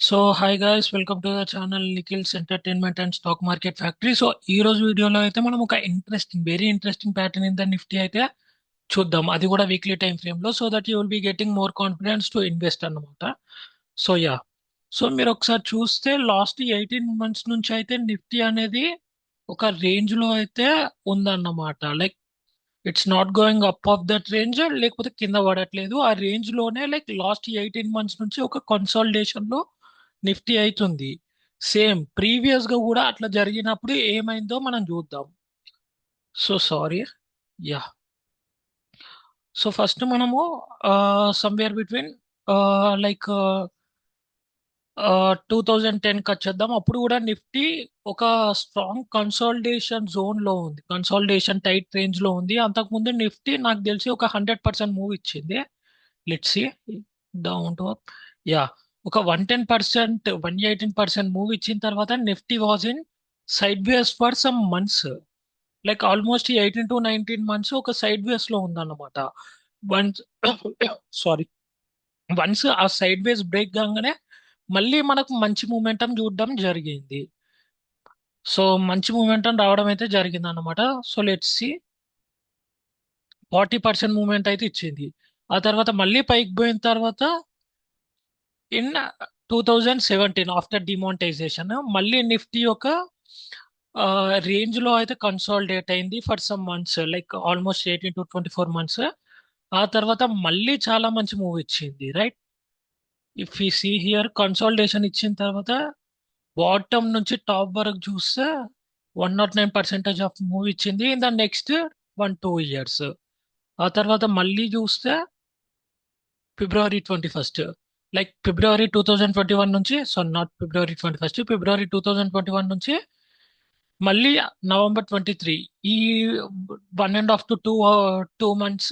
So hi guys, welcome to the channel Nikhil's entertainment and stock market factory. So ఈ రోజు వీడియోలో అయితే మనం ఒక very interesting pattern in the Nifty అయితే చూద్దాం. అది కూడా వీక్లీ టైం ఫ్రేమ్ లో, so that you will be getting more confidence to invest అన్నమాట. సో సో మీరు ఒకసారి చూస్తే లాస్ట్ 18 months నుంచి అయితే నిఫ్టీ అనేది ఒక రేంజ్ లో అయితే ఉందన్నమాట. Like it's not going up of that range, లేకపోతే కింద పడట్లేదు. ఆ రేంజ్ లోనే లైక్ లాస్ట్ 18 months నుంచి ఒక కన్సాలిడేషన్ లో నిఫ్టీ అవుతుంది. సేమ్ ప్రీవియస్ గా కూడా అట్లా జరిగినప్పుడు ఏమైందో మనం చూద్దాం. So sorry. Yeah so first మనము సమ్వేర్ బిట్వీన్ లైక్ 2010కి వచ్చేద్దాం. అప్పుడు కూడా నిఫ్టీ ఒక స్ట్రాంగ్ కన్సాలిడేషన్ జోన్ లో ఉంది, కన్సాలిడేషన్ టైట్ రేంజ్ లో ఉంది. అంతకుముందు నిఫ్టీ నాకు తెలిసి ఒక 100% మూవ్ ఇచ్చింది. Let's see down to up. Yeah ఒక 110%, 118% మూవ్ ఇచ్చిన తర్వాత Nifty was in side ways for some months. Like almost 18 to 19 months ఒక సైడ్ వేస్ లో ఉందన్నమాట. వన్స్ సారీ, వన్స్ ఆ సైడ్ వేస్ బ్రేక్ కాగానే మళ్ళీ మనకు మంచి మూమెంటం చూడడం జరిగింది. సో మంచి మూమెంటం రావడం అయితే జరిగింది అన్నమాట. సో లెట్స్ సి 40% మూమెంట్ అయితే ఇచ్చింది. ఆ తర్వాత మళ్ళీ పైకి పోయిన తర్వాత ఇన్ 2017 ఆఫ్టర్ డిమానిటైజేషన్ మళ్ళీ నిఫ్టీ ఒక రేంజ్ లో అయితే కన్సాలిడేట్ అయింది for some months, like almost 18 to 24 months. ఆ తర్వాత మళ్ళీ చాలా మంచి మూవ్ ఇచ్చింది, రైట్? ఇఫ్ ఈ సీ హియర్ కన్సాలిడేషన్ ఇచ్చిన తర్వాత బాటమ్ నుంచి టాప్ వరకు చూస్తే 109% ఆఫ్ మూవ్ ఇచ్చింది ఇన్ ద నెక్స్ట్ 1-2 years. ఆ తర్వాత మళ్ళీ చూస్తే February 21st, లైక్ February 2021 నుంచి, so not February 21st, February 2021 నుంచి మళ్ళీ November 23, ఈ 1.5 to 2 months,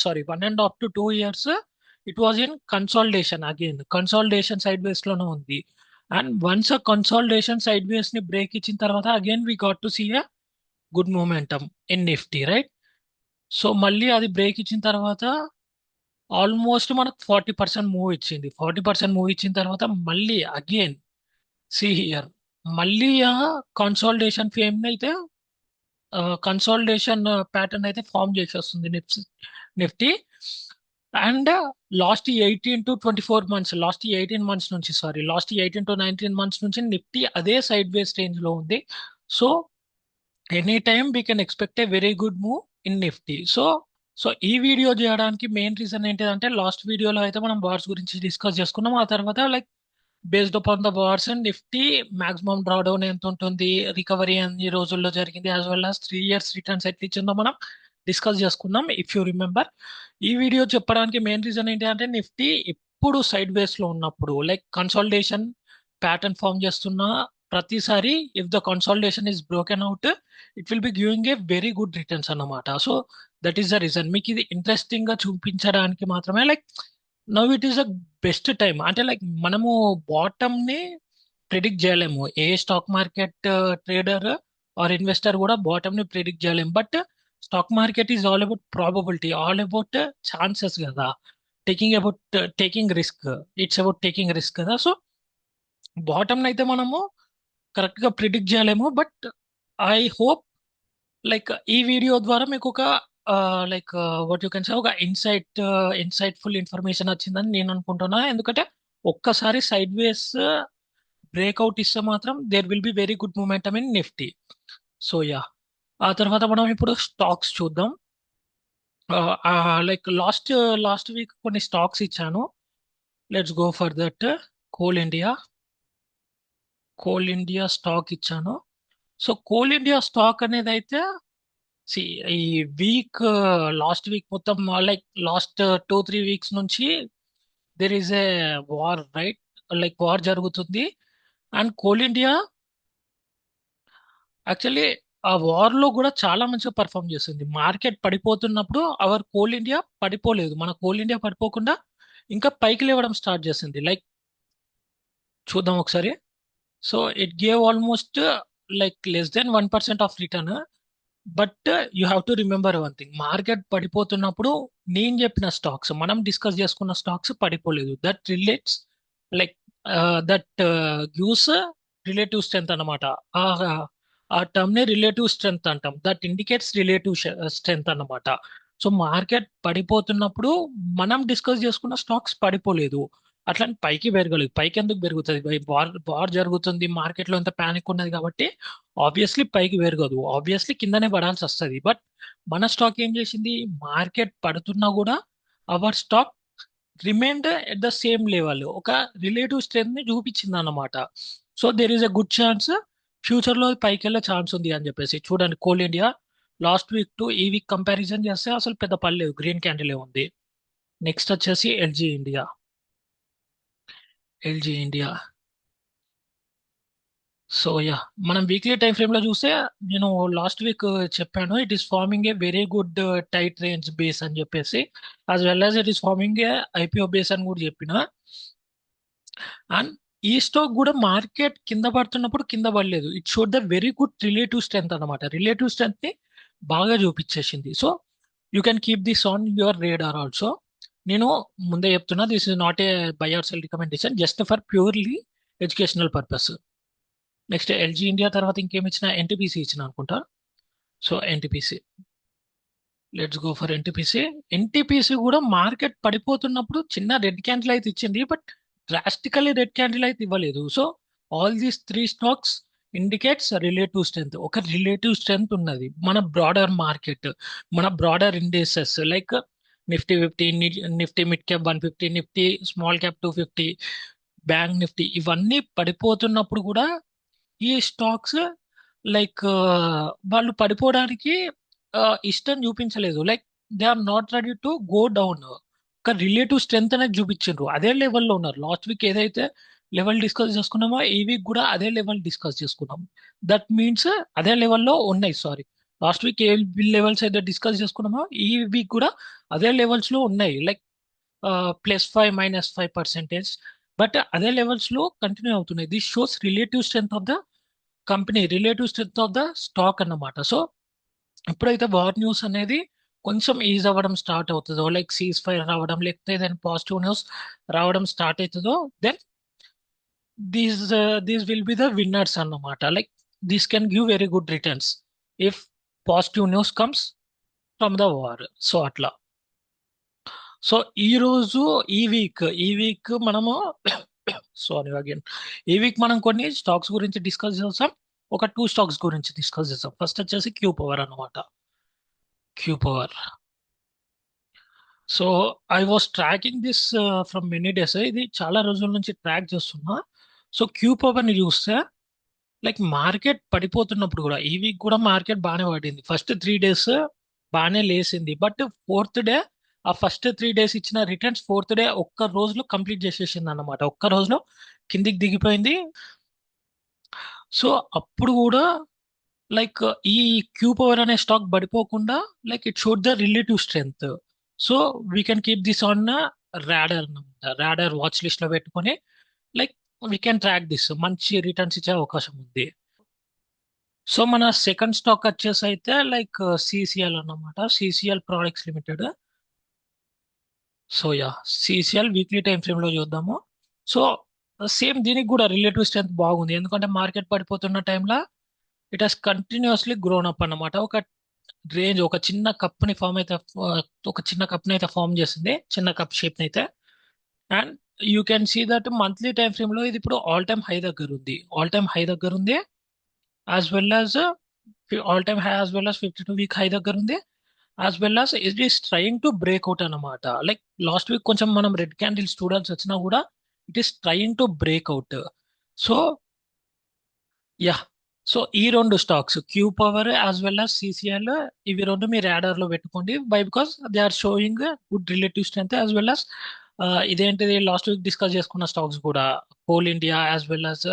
sorry 1.5 to 2 years, it was in consolidation. Again consolidation sideways లోనే ఉంది. అండ్ వన్స్ ఆ కన్సాలిడేషన్ సైడ్ వేస్ ని బ్రేక్ ఇచ్చిన తర్వాత again we got to see a good momentum in Nifty, right? So మళ్ళీ అది break ఇచ్చిన తర్వాత ఆల్మోస్ట్ మనకు 40% మూవ్ ఇచ్చింది. 40% మూవ్ ఇచ్చిన తర్వాత మళ్ళీ అగైన్ సి హియర్ మళ్ళీ ఆ కన్సాలిడేషన్ ఫేమ్ అయితే కన్సాలిడేషన్ ప్యాటర్న్ అయితే ఫామ్ చేసేస్తుంది Nifty. And last 18 to 19 months నుంచి నిఫ్టీ అదే సైడ్ వేస్ రేంజ్ లో ఉంది. So any time we can expect A very good move in Nifty. So ఈ వీడియో చేయడానికి మెయిన్ రీజన్ ఏంటిదంటే, లాస్ట్ వీడియోలో అయితే మనం బార్స్ గురించి డిస్కస్ చేసుకున్నాం. ఆ తర్వాత like based upon the bars and Nifty maximum drawdown ఎంత ఉంటుంది, రికవరీ ఎన్ని రోజుల్లో జరిగింది, as well as 3 years returns ఎట్లా ఇచ్చిందో మనం డిస్కస్ చేసుకున్నాం, ఇఫ్ యూ రిమెంబర్. ఈ వీడియో చెప్పడానికి మెయిన్ రీజన్ ఏంటి అంటే, నిఫ్టీ ఇప్పుడు సైడ్ వేస్ లో ఉన్నప్పుడు లైక్ కన్సాలిడేషన్ ప్యాటర్న్ ఫామ్ చేస్తున్న ప్రతిసారి if the consolidation is broken out, it will be giving a very good returns అన్నమాట. So that is the reason. మీకు ఇది ఇంట్రెస్టింగ్ గా చూపించడానికి మాత్రమే, like now it is the best time. అంటే like మనము బాటమ్ ని ప్రిడిక్ట్ చేయలేము, a stock market trader or investor కూడా బాటమ్ ని ప్రిడిక్ట్ చేయలేము. But stock market is all about probability, all about chances కదా. Taking risk, it's about taking risk కదా. So bottom అయితే మనము కరెక్ట్ గా ప్రిడిక్ట్ చేయలేము. బట్ ఐ హోప్ లైక్ ఈ వీడియో ద్వారా మీకు ఒక like what you can say ఒక ఇన్సైట్ఫుల్ ఇన్ఫర్మేషన్ వచ్చిందని నేను అనుకుంటున్నా. ఎందుకంటే ఒక్కసారి సైడ్ వేస్ బ్రేక్అవుట్ ఇస్తే మాత్రం there will be very good momentum in Nifty. So ఆ తర్వాత మనం ఇప్పుడు స్టాక్స్ చూద్దాం. లైక్ లాస్ట్ వీక్ కొన్ని స్టాక్స్ ఇచ్చాను. Let's go for that. Coal India Coal India stock ఇచ్చాను. సో కోల్ ఇండియా స్టాక్ అనేది అయితే సి ఈ వీక్ లాస్ట్ వీక్ మొత్తం లైక్ లాస్ట్ 2-3 weeks నుంచి there is a war, right? Like war జరుగుతుంది. And Coal India actually ఆ war లో కూడా చాలా మంచిగా పర్ఫామ్ చేస్తుంది. మార్కెట్ పడిపోతున్నప్పుడు అవర్ కోల్ ఇండియా పడిపోలేదు, మన కోల్ ఇండియా పడిపోకుండా ఇంకా పైకి లేవడం స్టార్ట్ చేసింది. లైక్ చూద్దాం ఒకసారి. So it gave almost like less than 1% of return. But you have to remember one thing, market పడిపోతున్నప్పుడు నేను చెప్పిన స్టాక్స్, మనం డిస్కస్ చేసుకున్న స్టాక్స్ పడిపోలేదు. That relates like that gives relative strength అన్నమాట. ఆ ఆ టర్మ్ ని రిలేటివ్ స్ట్రెంత్ అంటాం. దట్ ఇండికేట్స్ రిలేటివ్ స్ట్రెంత్ అన్నమాట. సో మార్కెట్ పడిపోతున్నప్పుడు మనం డిస్కస్ చేసుకున్న స్టాక్స్ పడిపోలేదు, అట్లని పైకి పెరగలేదు. పైకి ఎందుకు పెరుగుతుంది? వార్ జరుగుతుంది, మార్కెట్ లో ఎంత ప్యానిక్ ఉన్నది కాబట్టి ఆబ్వియస్లీ పైకి పెరగదు, ఆబ్వియస్లీ కిందనే పడాల్సి వస్తుంది. బట్ మన స్టాక్ ఏం చేసింది? మార్కెట్ పడుతున్నా కూడా our stock remained at the same level, ఒక రిలేటివ్ స్ట్రెంత్ ని చూపించింది అన్నమాట. So there is a good chance future లో పైకి వెళ్ళే ఛాన్స్ ఉంది అని చెప్పేసి. చూడండి Coal India last week to ఈ వీక్ కంపారిజన్ చేస్తే అసలు పెద్ద పర్లేదు, గ్రీన్ క్యాండిల్ ఉంది. నెక్స్ట్ వచ్చేసి LG India. LG India. So yeah, మనం వీక్లీ టైం ఫ్రేమ్ లో చూస్తే నేను లాస్ట్ వీక్ చెప్పాను, it is forming a very good tight range base అని చెప్పేసి, as well as it is forming A IPO base అని కూడా చెప్పిన. అండ్ ఈ స్టాక్ కూడా మార్కెట్ కింద పడుతున్నప్పుడు కింద పడలేదు, it showed the very good relative strength అనమాట. రిలేటివ్ స్ట్రెంత్ ని బాగా చూపించేసింది. So you can keep this on your radar also. నేను ముందే చెప్తున్నా, this is not a buy or sell recommendation, just for purely educational purpose. Next LG India తర్వాత ఇంకేమి ఇచ్చిన? ఎన్టీపీసీ ఇచ్చిన అనుకుంటా. So NTPC, let's go for NTPC. NTPC కూడా market పడిపోతున్నప్పుడు చిన్న రెడ్ క్యాండిల్ అయితే ఇచ్చింది, బట్ డ్రాస్టికల్లీ రెడ్ క్యాండిల్ అయితే ఇవ్వలేదు. So all these three stocks indicates relative strength. ఒక రిలేటివ్ స్ట్రెంత్ ఉన్నది మన బ్రాడర్ మార్కెట్, మన broader indexes like Nifty 50, Nifty mid cap 150, Nifty small cap 250, bank Nifty, ఇవన్నీ పడిపోతున్నప్పుడు కూడా ఈ స్టాక్స్ లైక్ వాళ్ళు పడిపోవడానికి ఇష్టం చూపించలేదు. Like they are not ready to go down. ఒక రిలేటివ్ స్ట్రెంత్ అనేది చూపించారు, అదే లెవెల్లో ఉన్నారు. లాస్ట్ వీక్ ఏదైతే లెవెల్ డిస్కస్ చేసుకున్నామో ఈ వీక్ కూడా అదే లెవెల్ డిస్కస్ చేసుకున్నాం. దట్ మీన్స్ అదే లెవెల్లో ఉన్నాయి. సారీ, లాస్ట్ వీక్ ఏ లెవెల్స్ అయితే డిస్కస్ చేసుకున్నామో ఈ వీక్ కూడా అదే లెవెల్స్ లో ఉన్నాయి. లైక్ +5 -5%, బట్ అదే లెవెల్స్ లో కంటిన్యూ అవుతున్నాయి. This shows relative strength of the company, relative strength of the stock అన్నమాట. సో ఎప్పుడైతే వార్ న్యూస్ అనేది కొంచెం ఈజ్ అవ్వడం స్టార్ట్ అవుతుందో, లైక్ సీజ్ ఫైర్ రావడం, లేకపోతే ఏదైనా పాజిటివ్ న్యూస్ రావడం స్టార్ట్ అవుతుందో, then these will be the winners అన్నమాట. Like this can give very good returns if positive news comes from the war. So అట్లా. సో ఈ రోజు, ఈ వీక్ మనము సారీ అగైన్, ఈ వీక్ మనం కొన్ని స్టాక్స్ గురించి డిస్కస్ చేస్తాం. ఒక టూ స్టాక్స్ గురించి డిస్కస్ చేస్తాం. ఫస్ట్ వచ్చేసి క్యూ పవర్ అన్నమాట. Q power. So I was tracking this from many days, ఇది చాలా రోజుల నుంచి ట్రాక్ చేస్తున్నా. సో క్యూ పవర్ ని చూస్తే లైక్ మార్కెట్ పడిపోతున్నప్పుడు కూడా ఈ వీక్ కూడా మార్కెట్ బాగానే పడింది. ఫస్ట్ 3 డేస్ బాగానే లేసింది, బట్ ఫోర్త్ డే ఆ ఫస్ట్ 3 డేస్ ఇచ్చిన రిటర్న్స్ ఫోర్త్ డే ఒక్క రోజులో కంప్లీట్ చేసేసింది అన్నమాట. ఒక్క రోజులో కిందికి దిగిపోయింది. సో అప్పుడు కూడా లైక్ ఈ క్యూ పవర్ అనే స్టాక్ పడిపోకుండా like it showed the relative strength. So we can keep this on radar అనమాట. రాడర్ వాచ్ లిస్ట్ లో పెట్టుకొని like we can track this, మంచి రిటర్న్స్ ఇచ్చే అవకాశం ఉంది. సో మన సెకండ్ స్టాక్ వచ్చేసి అయితే లైక్ సిసిఎల్ అన్నమాట, CCL products limited. So yeah, CCL weekly time frame లో చూద్దాము. సో సేమ్ దీనికి కూడా రిలేటివ్ స్ట్రెంత్ బాగుంది, ఎందుకంటే మార్కెట్ పడిపోతున్న టైంలో it has continuously grown up అన్నమాట. ఒక రేంజ్, ఒక చిన్న కప్ని ఫామ్ అయితే ఒక చిన్న కప్ని అయితే ఫామ్ చేసింది, చిన్న కప్ షేప్ అయితే. And you can see that monthly time frame లో ఇది ఇప్పుడు ఆల్ టైమ్ హై దగ్గర ఉంది, ఆల్ టైమ్ హై దగ్గర ఉంది. As well as all time high, as well as 52 week high దగ్గర ఉంది. As well as it is trying to break out అన్నమాట. లైక్ లాస్ట్ వీక్ కొంచెం మనం రెడ్ క్యాండిల్ స్టూడెంట్స్ వచ్చినా కూడా it is trying to break out. So yeah, so ఈ రెండు stocks Q power as well as CCL, ఇవి రెండు మీ రాడార్ లో పెట్టుకోండి. Buy because they are showing good relative strength. As well as ఇదేంటిది లాస్ట్ వీక్ డిస్కస్ చేసుకున్న stocks కూడా, coal India as well as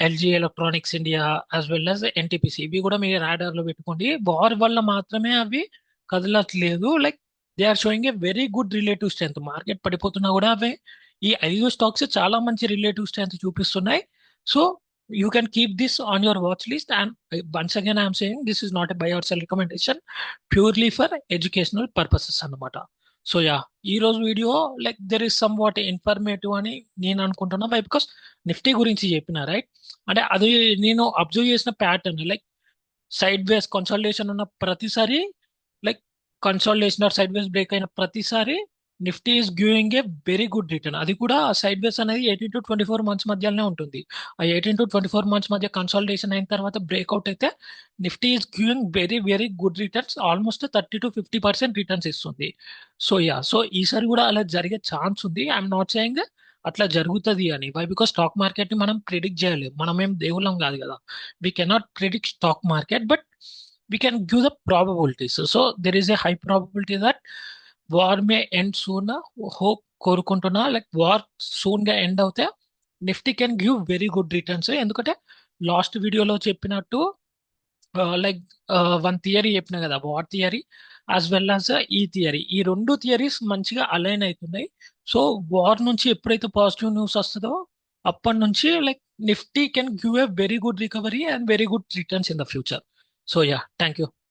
LG electronics India as well as NTPC, ఇవి కూడా మీ రాడార్ లో పెట్టుకోండి. వార్ వల్ల మాత్రమే అవి కదలట్లేదు, like they are showing a very good relative strength. Market పడిపోతున్నా కూడా అవి, ఈ 5 స్టాక్స్ చాలా మంచి రిలేటివ్ స్ట్రెంత్ చూపిస్తున్నాయి. So you can keep this on your watch list. And once again I am saying this is not a buy or sell recommendation, purely for educational purposes అన్నమాట. So yeah, ఈ రోజు video like there is some what informative అని నేను అనుకుంటున్నా. By because Nifty గురించి చెప్పిన right. అంటే అది నేను అబ్జర్వ్ చేసిన pattern like sideways consultation ఉన్న ప్రతిసారి, like consultation or sideways break అయిన ప్రతిసారి Nifty is giving a very good return. అది కూడా సైడ్ వేస్ అనేది 18 to 24 మంత్స్ మధ్యలోనే ఉంటుంది. ఆ 18 to 24 మంత్స్ మధ్య కన్సల్టేషన్ అయిన తర్వాత బ్రేక్అవుట్ అయితే Nifty is giving very very good returns, almost 30 to 50% returns ఇస్తుంది. సో యా, సో ఈసారి కూడా అలా జరిగే ఛాన్స్ ఉంది. ఐఎమ్ నాట్ సేయింగ్ అట్లా జరుగుతుంది అని. వై బికాస్ స్టాక్ మార్కెట్ ని మనం ప్రిడిక్ట్ చేయలేము, మనం ఏం దేవుళ్ళం కాదు కదా. We cannot predict stock market, but we can give the probabilities. So there is a high probability that war may end soon. Hope కోరుకుంటున్నా లైక్ వార్ సూన్ గా end అవుతే Nifty can give very good returns. ఎందుకంటే last వీడియోలో చెప్పినట్టు like one theory చెప్పిన కదా, war theory as well as ఈ theory, ఈ రెండు థియరీస్ మంచిగా అలైన్ అవుతున్నాయి. సో వార్ నుంచి ఎప్పుడైతే పాజిటివ్ న్యూస్ వస్తుందో అప్పటి నుంచి like Nifty can give a very good recovery and very good returns in the future. So yeah, thank you.